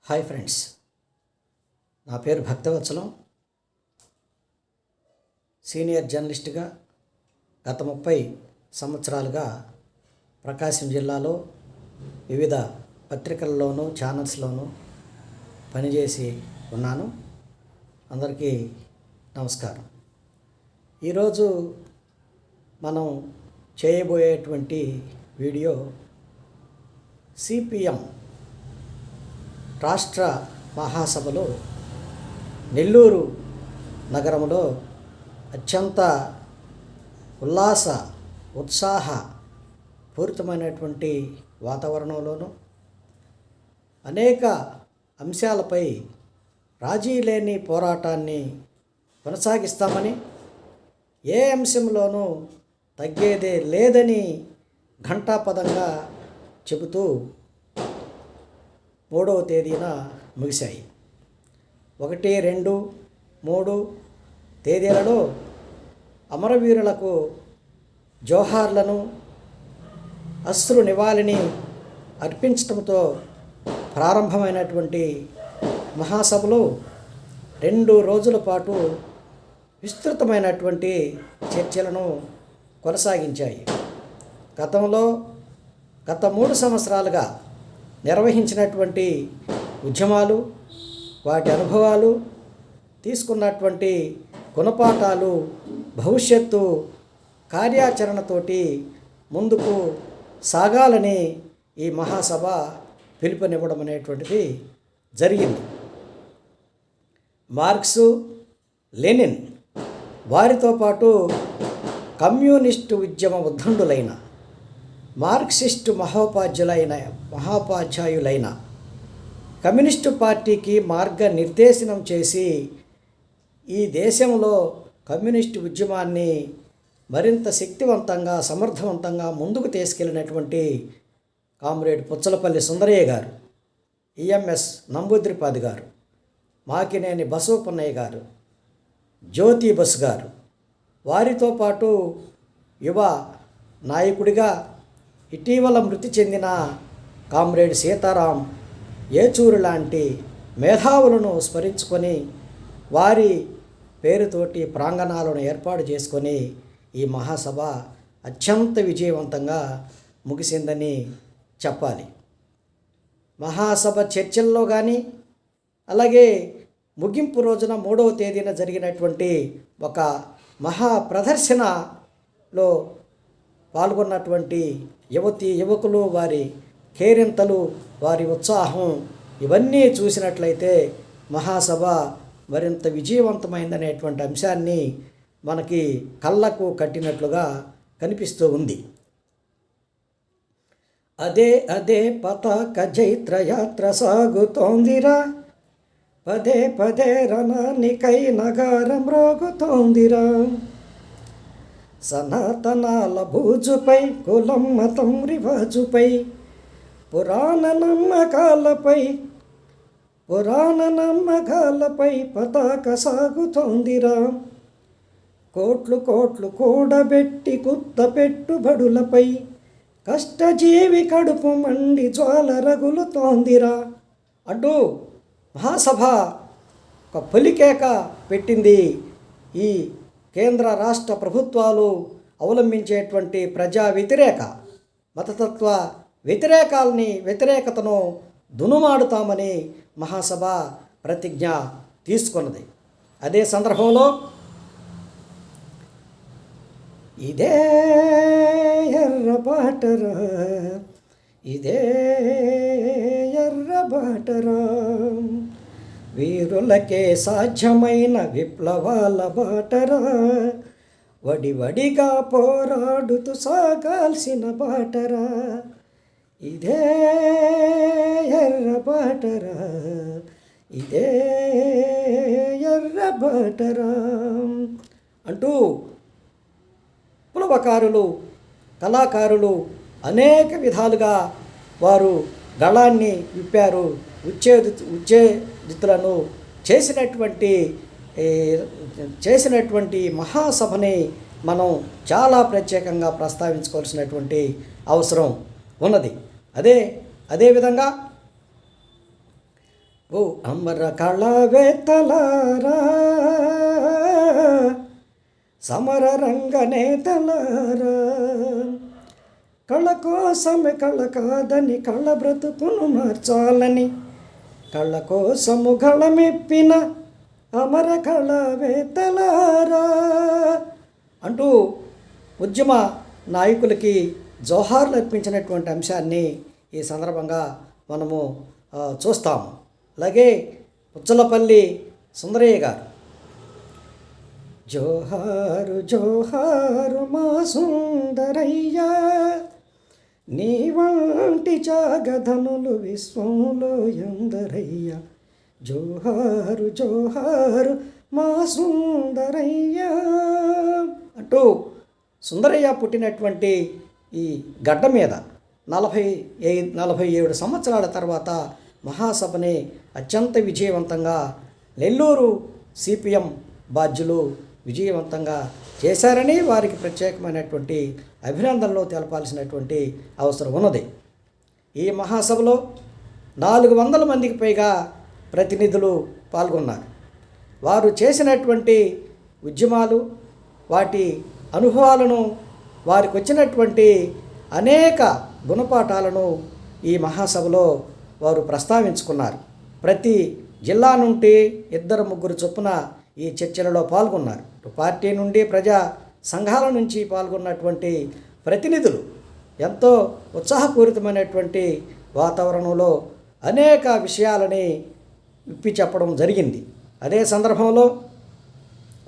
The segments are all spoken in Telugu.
హాయ్ ఫ్రెండ్స్, నా పేరు భక్తవత్సలం. సీనియర్ జర్నలిస్ట్గా గత 30 సంవత్సరాలుగా ప్రకాశం జిల్లాలో వివిధ పత్రికల్లోనూ ఛానల్స్లోనూ పనిచేసి ఉన్నాను. అందరికీ నమస్కారం. ఈరోజు మనం చేయబోయేటువంటి వీడియో సిపిఎం రాష్ట్ర మహాసభలో నెల్లూరు నగరంలో అత్యంత ఉత్సాహ పూరితమైనటువంటి వాతావరణంలోనూ అనేక అంశాలపై రాజీ లేని పోరాటాన్ని కొనసాగిస్తామని, ఏ అంశంలోనూ తగ్గేదే లేదని ఘంటాపదంగా చెబుతూ 3వ తేదీన ముగిశాయి. 1, 2, 3 తేదీలలో అమరవీరులకు జోహార్లను, అశ్రు నివాళిని అర్పించడంతో ప్రారంభమైనటువంటి మహాసభలు 2 రోజుల పాటు విస్తృతమైనటువంటి చర్చలను కొనసాగించాయి. గత 3 సంవత్సరాలుగా నిర్వహించినటువంటి ఉద్యమాలు, వాటి అనుభవాలు, తీసుకున్నటువంటి గుణపాఠాలు, భవిష్యత్తు కార్యాచరణతోటి ముందుకు సాగాలని ఈ మహాసభ పిలుపునివ్వడం అనేటువంటిది జరిగింది. మార్క్సు, లెనిన్, వారితో పాటు కమ్యూనిస్టు ఉద్యమ ఉద్దండులైన మార్క్సిస్టు మహోపాధ్యాయులైన కమ్యూనిస్టు పార్టీకి మార్గనిర్దేశనం చేసి ఈ దేశంలో కమ్యూనిస్టు ఉద్యమాన్ని మరింత శక్తివంతంగా, సమర్థవంతంగా ముందుకు తీసుకెళ్ళినటువంటి కామ్రేడ్ పుచ్చలపల్లి సుందరయ్య గారు, ఈఎంఎస్ నంబూద్రిపాది గారు, మాకినేని బసవపున్నయ్య గారు, జ్యోతి బసు గారు, వారితో పాటు యువ నాయకుడిగా ఇటీవల మృతి చెందిన కామ్రేడ్ సీతారాం ఏచూరు లాంటి మేధావులను స్మరించుకొని వారి పేరుతోటి ప్రాంగణాలను ఏర్పాటు చేసుకొని ఈ మహాసభ అత్యంత విజయవంతంగా ముగిసిందని చెప్పాలి. మహాసభ చర్చల్లో కానీ, అలాగే ముగింపు రోజున 3వ తేదీన జరిగినటువంటి ఒక మహా ప్రదర్శనలో పాల్గొన్నటువంటి యువకులు, వారి కేరింతలు, వారి ఉత్సాహం, ఇవన్నీ చూసినట్లయితే మహాసభ మరింత విజయవంతమైందనేటువంటి అంశాన్ని మనకి కళ్ళకు కట్టినట్లుగా కనిపిస్తూ ఉంది. అదే పతాక జైత్రయాత్ర సాగుతోందిరా, పదే రణానికై నగారం రోగుతోందిరా, సనాతనాల బూజుపై, కులం మతం రివాజుపై, పురాణ నమ్మకాలపై పతాక సాగుతోందిరా, కోట్లు కూడబెట్టి కొత్త పెట్టుబడులపై కష్టజీవి కడుపు మండి జ్వాల రగులుతోందిరా అంటూ మహాసభ ఒక పొలికేక పెట్టింది. ఈ కేంద్ర రాష్ట్ర ప్రభుత్వాలు అవలంబించేటువంటి ప్రజా వ్యతిరేక, మతతత్వ వ్యతిరేకతను దునుమాడుతామని మహాసభ ప్రతిజ్ఞ తీసుకున్నది. అదే సందర్భంలో ఇదే ఎర్ర బాటరా, వీరులకే సాధ్యమైన విప్లవాల బాటరా, వడివడిగా పోరాడుతూ సాగాల్సిన బాటరా, ఇదే ఎర్ర బాటరా అంటూ విప్లవకారులు, కళాకారులు అనేక విధాలుగా వారు గళాన్ని విప్పారు. ఉత్తేజితులను చేసినటువంటి మహాసభని మనం చాలా ప్రత్యేకంగా ప్రస్తావించుకోవాల్సినటువంటి అవసరం ఉన్నది. అదేవిధంగా ఓ అమర కళావేత్తలారా, సమర రంగ నేతలారా, కళ కోసమే కళ కాదని కళ బ్రతుకును మార్చాలని కళ్ళ కోసము గళమెప్పిన అమర కళావేత్తలారా అంటూ ఉద్యమ నాయకులకి జోహార్లు అర్పించినటువంటి అంశాన్ని ఈ సందర్భంగా మనము చూస్తాము. అలాగే పుచ్చలపల్లి సుందరయ్య గారు, జోహారు జోహారు మా సుందరయ్య, నీ వంటి జాగధనులు విశ్వంలో ఎందరయ్య, జోహారు జోహారు మా సుందరయ్య అంటూ సుందరయ్య పుట్టినటువంటి ఈ గడ్డ మీద 47 సంవత్సరాల తర్వాత మహాసభని అత్యంత విజయవంతంగా నెల్లూరు సిపిఎం బాధ్యులు విజయవంతంగా చేశారని వారికి ప్రత్యేకమైనటువంటి అభినందనలు తెలపాల్సినటువంటి అవసరం ఉన్నది. ఈ మహాసభలో 400 మందికి పైగా ప్రతినిధులు పాల్గొన్నారు. వారు చేసినటువంటి ఉద్యమాలు, వాటి అనుభవాలను, వారికి వచ్చినటువంటి అనేక గుణపాఠాలను ఈ మహాసభలో వారు ప్రస్తావించుకున్నారు. ప్రతి జిల్లా నుండి 2-3 చొప్పున ఈ చర్చలలో పాల్గొన్నారు. పార్టీ నుండి, ప్రజా సంఘాల నుంచి పాల్గొన్నటువంటి ప్రతినిధులు ఎంతో ఉత్సాహపూరితమైనటువంటి వాతావరణంలో అనేక విషయాలని విప్పి చెప్పడం జరిగింది. అదే సందర్భంలో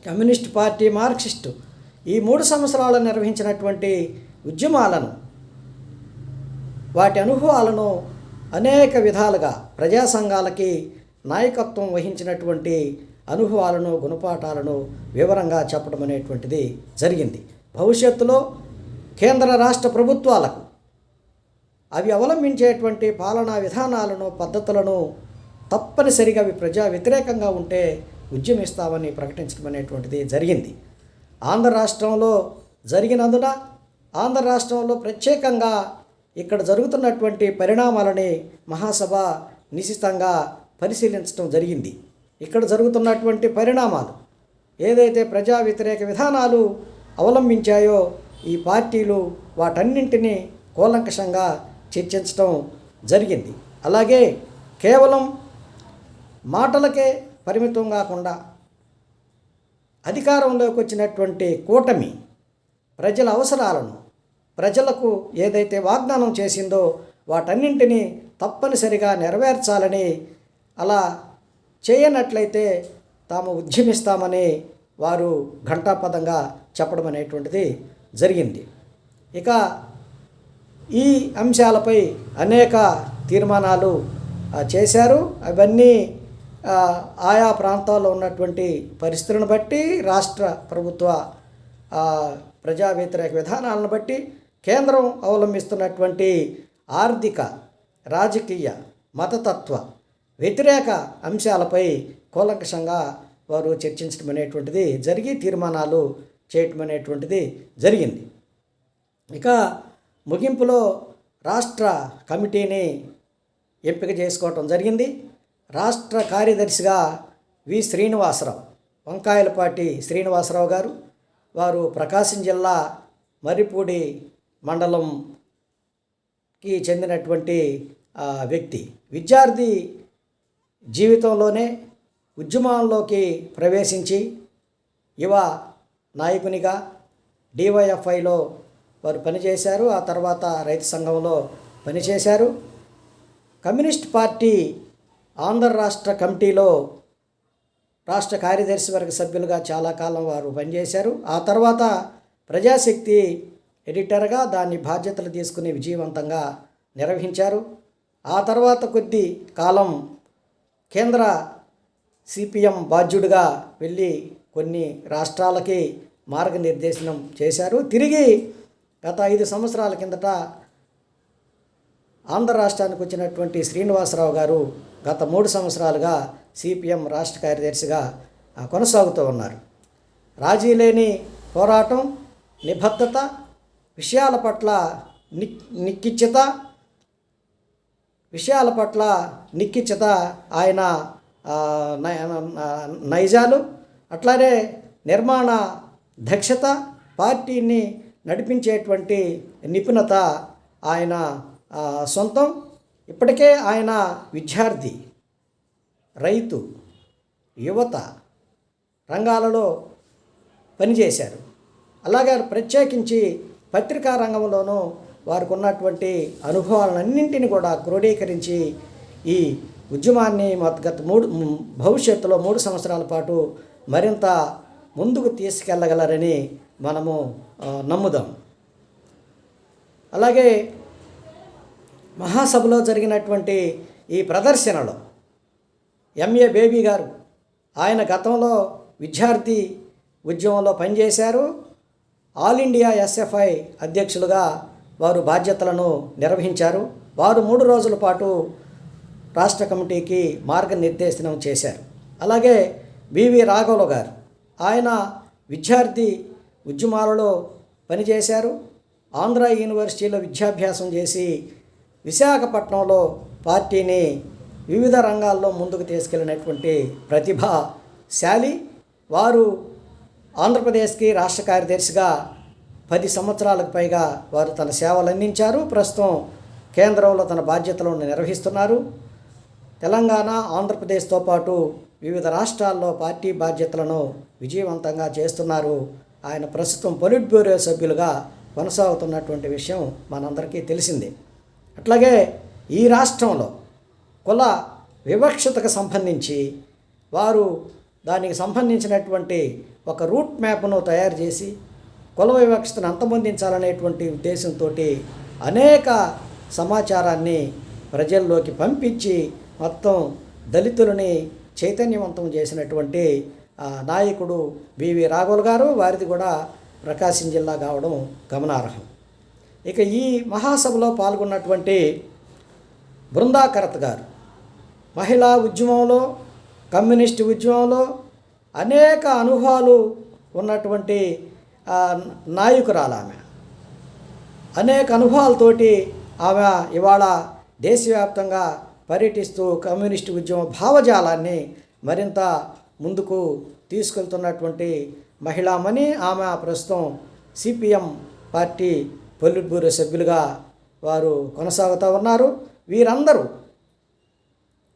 కమ్యూనిస్ట్ పార్టీ, మార్క్సిస్టు ఈ 3 సంవత్సరాలు నిర్వహించినటువంటి ఉద్యమాలను, వాటి అనుభవాలను అనేక విధాలుగా ప్రజా సంఘాలకి నాయకత్వం వహించినటువంటి అనుభవాలను, గుణపాఠాలను వివరంగా చెప్పడం అనేటువంటిది జరిగింది. భవిష్యత్తులో కేంద్ర రాష్ట్ర ప్రభుత్వాలకు అవి అవలంబించేటువంటి పాలనా విధానాలను, పద్ధతులను తప్పనిసరిగా అవి ప్రజా వ్యతిరేకంగా ఉంటే ఉద్యమిస్తామని ప్రకటించడం అనేటువంటిది జరిగింది. ఆంధ్ర రాష్ట్రంలో జరిగినందున ఆంధ్ర రాష్ట్రంలో ప్రత్యేకంగా ఇక్కడ జరుగుతున్నటువంటి పరిణామాలని మహాసభ నిశితంగా పరిశీలించడం జరిగింది. ఇక్కడ జరుగుతున్నటువంటి పరిణామాలు ఏదైతే ప్రజా వ్యతిరేక విధానాలు అవలంబించాయో ఈ పార్టీలు వాటన్నింటినీ కూలంకషంగా చర్చించడం జరిగింది. అలాగే కేవలం మాటలకే పరిమితం కాకుండా అధికారంలోకి వచ్చినటువంటి కూటమి ప్రజల అవసరాలను, ప్రజలకు ఏదైతే వాగ్దానం చేసిందో వాటన్నింటినీ తప్పనిసరిగా నెరవేర్చాలని, అలా చేయనట్లయితే తాము ఉద్యమిస్తామని వారు ఘంటాపథంగా చెప్పడం అనేటువంటిది జరిగింది. ఇక ఈ అంశాలపై అనేక తీర్మానాలు చేశారు. అవన్నీ ఆయా ప్రాంతాల్లో ఉన్నటువంటి పరిస్థితులను బట్టి, రాష్ట్ర ప్రభుత్వ ప్రజా వ్యతిరేక విధానాలను బట్టి, కేంద్రం అవలంబిస్తున్నటువంటి ఆర్థిక, రాజకీయ, మతతత్వ వ్యతిరేక అంశాలపై కూలంకషంగా వారు చర్చించడం అనేటువంటిది జరిగి తీర్మానాలు చేయటం అనేటువంటిది జరిగింది. ఇక ముగింపులో రాష్ట్ర కమిటీని ఎంపిక చేసుకోవటం జరిగింది. రాష్ట్ర కార్యదర్శిగా వి శ్రీనివాసరావు, వంకాయలపాటి శ్రీనివాసరావు గారు, వారు ప్రకాశం జిల్లా మర్రిపూడి మండలంకి చెందినటువంటి వ్యక్తి. విద్యార్థి జీవితంలోనే ఉద్యమాల్లోకి ప్రవేశించి యువ నాయకునిగా డివైఎఫ్ఐలో వారు పనిచేశారు. ఆ తర్వాత రైతు సంఘంలో పనిచేశారు. కమ్యూనిస్ట్ పార్టీ ఆంధ్ర రాష్ట్ర కమిటీలో రాష్ట్ర కార్యదర్శి వర్గ సభ్యులుగా చాలా కాలం వారు పనిచేశారు. ఆ తర్వాత ప్రజాశక్తి ఎడిటర్గా దాన్ని బాధ్యతలు తీసుకుని విజయవంతంగా నిర్వహించారు. ఆ తర్వాత కొద్ది కాలం కేంద్ర సిపిఎం బాధ్యుడిగా వెళ్ళి కొన్ని రాష్ట్రాలకి మార్గనిర్దేశనం చేశారు. తిరిగి గత 5 సంవత్సరాల కిందట ఆంధ్ర రాష్ట్రానికి వచ్చినటువంటి శ్రీనివాసరావు గారు గత 3 సంవత్సరాలుగా సిపిఎం రాష్ట్ర కార్యదర్శిగా కొనసాగుతూ ఉన్నారు. రాజీ లేని పోరాటం, నిబద్ధత, విషయాల పట్ల నిశ్చిత, విషయాల పట్ల నిక్కిచ్చత, ఆయన ఆ, నైజాలు, అట్లానే నిర్మాణ దక్షత, పార్టీని నడిపించేటువంటి నిపుణత ఆయన సొంతం. ఇప్పటికే ఆయన విద్యార్థి, రైతు, యువత రంగాలలో పనిచేశారు. అలాగే ప్రత్యేకించి పత్రికా రంగంలోనూ వారికి ఉన్నటువంటి అనుభవాలన్నింటినీ కూడా క్రోడీకరించి ఈ ఉద్యమాన్ని భవిష్యత్తులో 3 సంవత్సరాల పాటు మరింత ముందుకు తీసుకెళ్ళగలరని మనము నమ్ముదాం. అలాగే మహాసభలో జరిగినటువంటి ఈ ప్రదర్శనలో ఎంఏ బేబీ గారు, ఆయన గతంలో విద్యార్థి ఉద్యమంలో పనిచేశారు. ఆల్ ఇండియా ఎస్ఎఫ్ఐ అధ్యక్షులుగా వారు బాధ్యతలను నిర్వహించారు. వారు 3 రోజుల పాటు రాష్ట్ర కమిటీకి మార్గనిర్దేశనం చేశారు. అలాగే బివి రాఘవులు గారు, ఆయన విద్యార్థి ఉద్యమాలలో పనిచేశారు. ఆంధ్ర యూనివర్సిటీలో విద్యాభ్యాసం చేసి విశాఖపట్నంలో పార్టీని వివిధ రంగాల్లో ముందుకు తీసుకెళ్ళినటువంటి ప్రతిభాశాలి. వారు ఆంధ్రప్రదేశ్కి రాష్ట్ర కార్యదర్శిగా 10 సంవత్సరాలకు పైగా వారు తన సేవలు అందించారు. ప్రస్తుతం కేంద్రంలో తన బాధ్యతలను నిర్వహిస్తున్నారు. తెలంగాణ, ఆంధ్రప్రదేశ్తో పాటు వివిధ రాష్ట్రాల్లో పార్టీ బాధ్యతలను విజయవంతంగా చేస్తున్నారు. ఆయన ప్రస్తుతం పొలిట్ బ్యూరో సభ్యులుగా కొనసాగుతున్నటువంటి విషయం మనందరికీ తెలిసిందే. అట్లాగే ఈ రాష్ట్రంలో కుల వివక్షతకు సంబంధించి వారు దానికి సంబంధించినటువంటి ఒక రూట్ మ్యాప్ను తయారు చేసి కుల వివక్షతను అంతమొందించాలనేటువంటి ఉద్దేశంతో అనేక సమాచారాన్ని ప్రజల్లోకి పంపించి మొత్తం దళితులని చైతన్యవంతం చేసినటువంటి నాయకుడు బివి రాఘవులు గారు. వారిది కూడా ప్రకాశం జిల్లా కావడం గమనార్హం. ఇక ఈ మహాసభలో పాల్గొన్నటువంటి బృందా కరత్ గారు మహిళా ఉద్యమంలో, కమ్యూనిస్టు ఉద్యమంలో అనేక అనుభవాలు ఉన్నటువంటి నాయకురాలు ఆమె. అనేక అనుభవాలతోటి ఆమె ఇవాళ దేశవ్యాప్తంగా పర్యటిస్తూ కమ్యూనిస్టు ఉద్యమ భావజాలాన్ని మరింత ముందుకు తీసుకెళ్తున్నటువంటి మహిళామణి. ఆమె ప్రస్తుతం సిపిఎం పార్టీ పొలిట్ బ్యూరో సభ్యులుగా వారు కొనసాగుతూ ఉన్నారు. వీరందరూ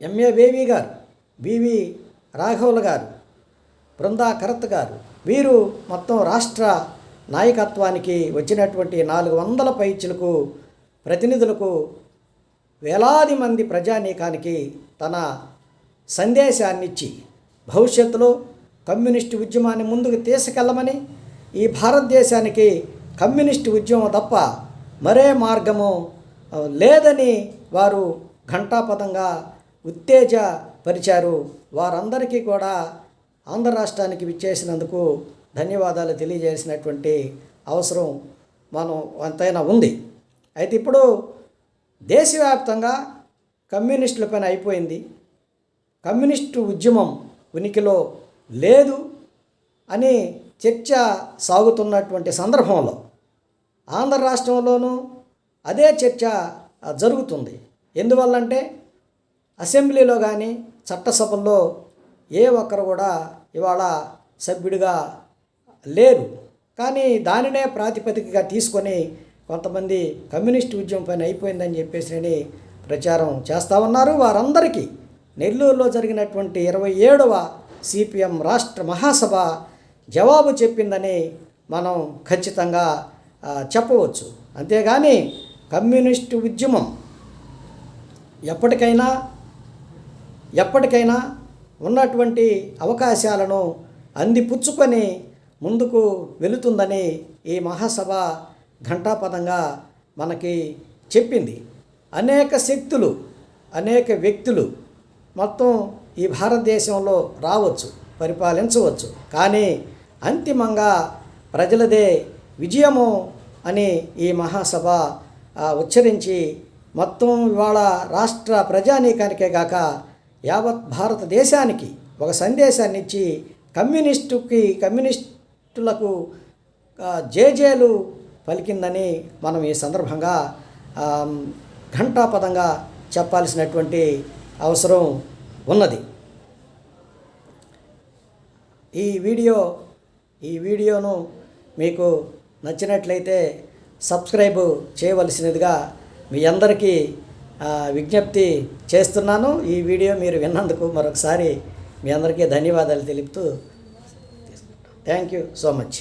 ఎంఏ బేబీ గారు, బివి రాఘవులు గారు, బృందా కరత్ గారు, వీరు మొత్తం రాష్ట్ర నాయకత్వానికి వచ్చినటువంటి 400 పైచిలకు ప్రతినిధులకు, వేలాది మంది ప్రజానీకానికి తన సందేశాన్నిచ్చి భవిష్యత్తులో కమ్యూనిస్టు ఉద్యమాన్ని ముందుకు తీసుకెళ్ళమని, ఈ భారతదేశానికి కమ్యూనిస్టు ఉద్యమం తప్ప మరే మార్గము లేదని వారు ఘంటాపథంగా ఉత్తేజపరిచారు. వారందరికీ కూడా ఆంధ్ర రాష్ట్రానికి విచ్చేసినందుకు ధన్యవాదాలు తెలియజేసినటువంటి అవసరం మనం ఎంతైనా ఉంది. అయితే ఇప్పుడు దేశవ్యాప్తంగా కమ్యూనిస్టుల పని అయిపోయింది, కమ్యూనిస్టు ఉద్యమం ఉనికిలో లేదు అని చర్చ సాగుతున్నటువంటి సందర్భంలో ఆంధ్ర రాష్ట్రంలోనూ అదే చర్చ జరుగుతుంది. ఎందువల్లంటే అసెంబ్లీలో కానీ చట్టసభల్లో ఏ ఒక్కరు కూడా ఇవాళ సభ్యుడిగా లేరు. కానీ దానినే ప్రాతిపదికగా తీసుకొని కొంతమంది కమ్యూనిస్టు ఉద్యమం పని అయిపోయిందని చెప్పేసి ప్రచారం చేస్తూ ఉన్నారు. వారందరికీ నెల్లూరులో జరిగినటువంటి 27వ సిపిఎం రాష్ట్ర మహాసభ జవాబు చెప్పిందని మనం ఖచ్చితంగా చెప్పవచ్చు. అంతేగాని కమ్యూనిస్టు ఉద్యమం ఎప్పటికైనా ఉన్నటువంటి అవకాశాలను అందిపుచ్చుకొని ముందుకు వెళుతుందని ఈ మహాసభ ఘంటాపథంగా మనకి చెప్పింది. అనేక శక్తులు, అనేక వ్యక్తులు మొత్తం ఈ భారతదేశంలో రావచ్చు, పరిపాలించవచ్చు. కానీ అంతిమంగా ప్రజలదే విజయము అని ఈ మహాసభ ఉచ్చరించి మొత్తం ఇవాళ రాష్ట్ర ప్రజానీకానికే కాక యావత్ భారతదేశానికి ఒక సందేశాన్ని ఇచ్చి కమ్యూనిస్టులకు జేజేలు పలికిందని మనం ఈ సందర్భంగా ఘంటాపథంగా చెప్పాల్సినటువంటి అవసరం ఉన్నది. ఈ వీడియోను మీకు నచ్చినట్లయితే సబ్స్క్రైబ్ చేయవలసినదిగా మీ అందరికీ విజ్ఞప్తి చేస్తున్నాను. ఈ వీడియో మీరు విన్నందుకు మరొకసారి మీ అందరికీ ధన్యవాదాలు తెలుపుతూ థ్యాంక్ యూ సో మచ్.